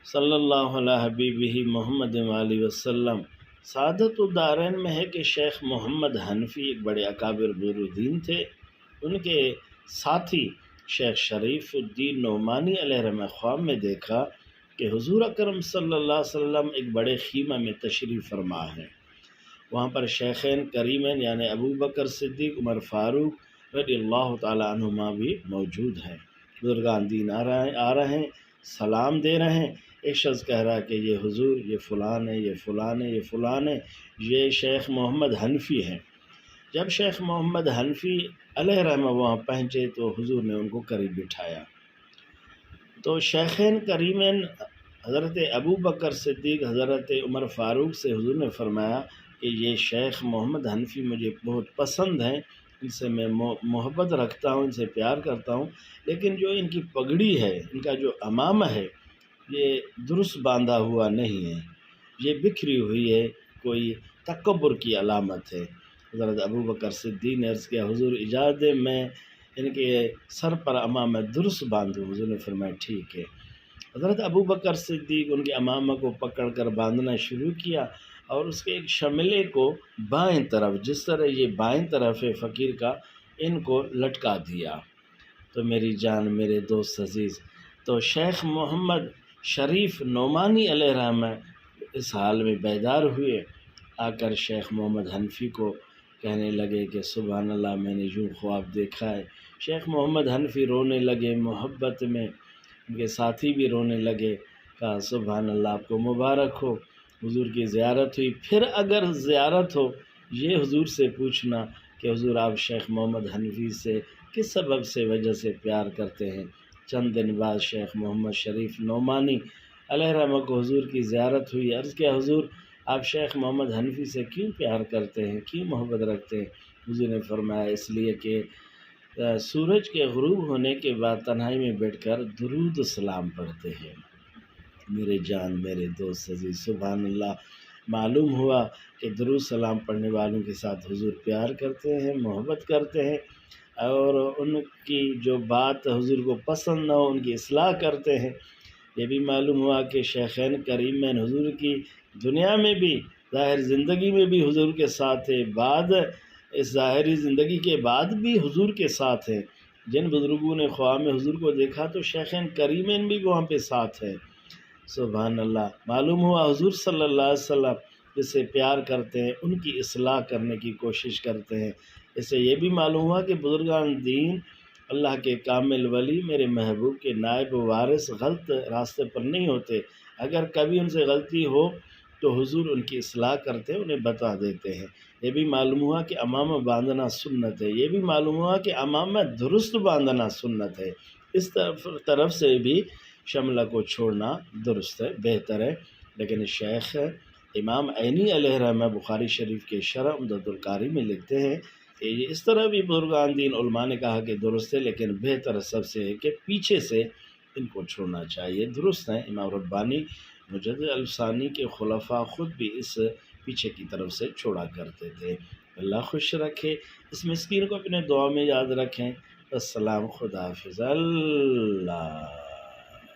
صلی اللہ علیہ حبیبہ محمد علیہ وسلم۔ سعادت الدارین میں ہے کہ شیخ محمد حنفی ایک بڑے اکابر بزرگدین تھے۔ ان کے ساتھی شیخ شریف الدین نعمانی علیہ رحمہ خواب میں دیکھا کہ حضور اکرم صلی اللہ علیہ وسلم ایک بڑے خیمہ میں تشریف فرما ہیں۔ وہاں پر شیخین کریمین یعنی ابو بکر صدیق، عمر فاروق رضی اللہ تعالیٰ عنہما بھی موجود ہیں۔ بزرگان دین آ رہے ہیں، سلام دے رہے ہیں۔ ایک شخص کہہ رہا ہے کہ یہ حضور، یہ فلان ہے، یہ فلان ہے، یہ فلان ہے، یہ شیخ محمد حنفی ہیں۔ جب شیخ محمد حنفی علیہ رحمہ وہاں پہنچے تو حضور نے ان کو قریب بٹھایا۔ تو شیخین کریمین حضرت ابو بکر صدیق، حضرت عمر فاروق سے حضور نے فرمایا کہ یہ شیخ محمد حنفی مجھے بہت پسند ہیں، ان سے میں محبت رکھتا ہوں، ان سے پیار کرتا ہوں، لیکن جو ان کی پگڑی ہے، ان کا جو عمامہ ہے، یہ درست باندھا ہوا نہیں ہے، یہ بکھری ہوئی ہے، کوئی تکبر کی علامت ہے۔ حضرت ابو بکر صدیق نے عرض کیا حضور اجازت دیں میں ان کے سر پر عمامہ درست باندھوں۔ حضور نے فرمایا ٹھیک ہے۔ حضرت ابو بکر صدیق ان کے عمامہ کو پکڑ کر باندھنا شروع کیا اور اس کے ایک شملے کو بائیں طرف، جس طرح یہ بائیں طرف ہے فقیر کا، ان کو لٹکا دیا۔ تو میری جان، میرے دوست عزیز، تو شیخ محمد شریف نعمانی علیہ رحمہ اس حال میں بیدار ہوئے، آ کر شیخ محمد حنفی کو کہنے لگے کہ سبحان اللہ، میں نے یوں خواب دیکھا ہے۔ شیخ محمد حنفی رونے لگے محبت میں، ان کے ساتھی بھی رونے لگے، کہا سبحان اللہ، آپ کو مبارک ہو، حضور کی زیارت ہوئی۔ پھر اگر زیارت ہو یہ حضور سے پوچھنا کہ حضور آپ شیخ محمد حنفی سے کس سبب سے وجہ سے پیار کرتے ہیں۔ چند دن بعد شیخ محمد شریف نعمانی علیہ رحمہ کو حضور کی زیارت ہوئی۔ عرض کیا حضور آپ شیخ محمد حنفی سے کیوں پیار کرتے ہیں، کیوں محبت رکھتے ہیں؟ حضور نے فرمایا اس لیے کہ سورج کے غروب ہونے کے بعد تنہائی میں بیٹھ کر درود و سلام پڑھتے ہیں۔ میرے جان، میرے دوست عزیز، سبحان اللہ، معلوم ہوا کہ درود سلام پڑھنے والوں کے ساتھ حضور پیار کرتے ہیں، محبت کرتے ہیں، اور ان کی جو بات حضور کو پسند نہ ہو ان کی اصلاح کرتے ہیں۔ یہ بھی معلوم ہوا کہ شیخین کریمین حضور کی دنیا میں بھی، ظاہر زندگی میں بھی حضور کے ساتھ ہے، بعد اس ظاہری زندگی کے بعد بھی حضور کے ساتھ ہے۔ جن بزرگوں نے خواب میں حضور کو دیکھا تو شیخین کریمین بھی وہاں پہ ساتھ ہے۔ سبحان اللہ، معلوم ہوا حضور صلی اللہ علیہ وسلم جس سے پیار کرتے ہیں ان کی اصلاح کرنے کی کوشش کرتے ہیں۔ اس سے یہ بھی معلوم ہوا کہ بزرگان دین، اللہ کے کامل ولی، میرے محبوب کے نائب وارث غلط راستے پر نہیں ہوتے۔ اگر کبھی ان سے غلطی ہو تو حضور ان کی اصلاح کرتے ہیں، انہیں بتا دیتے ہیں۔ یہ بھی معلوم ہوا کہ عمامہ باندھنا سنت ہے۔ یہ بھی معلوم ہوا کہ عمامہ درست باندھنا سنت ہے۔ اس طرف سے بھی شملہ کو چھوڑنا درست ہے، بہتر ہے۔ لیکن شیخ امام عینی علیہ رحمہ بخاری شریف کے شرح عمدۃ القاری میں لکھتے ہیں کہ یہ اس طرح بھی بزرگان دین علماء نے کہا کہ درست ہے، لیکن بہتر سب سے ہے کہ پیچھے سے ان کو چھوڑنا چاہیے۔ درست ہیں، امام ربانی مجدد الفسانی کے خلفاء خود بھی اس پیچھے کی طرف سے چھوڑا کرتے تھے۔ اللہ خوش رکھے، اس مسکین کو اپنے دعا میں یاد رکھیں۔ السلام، خدا حافظ، اللہ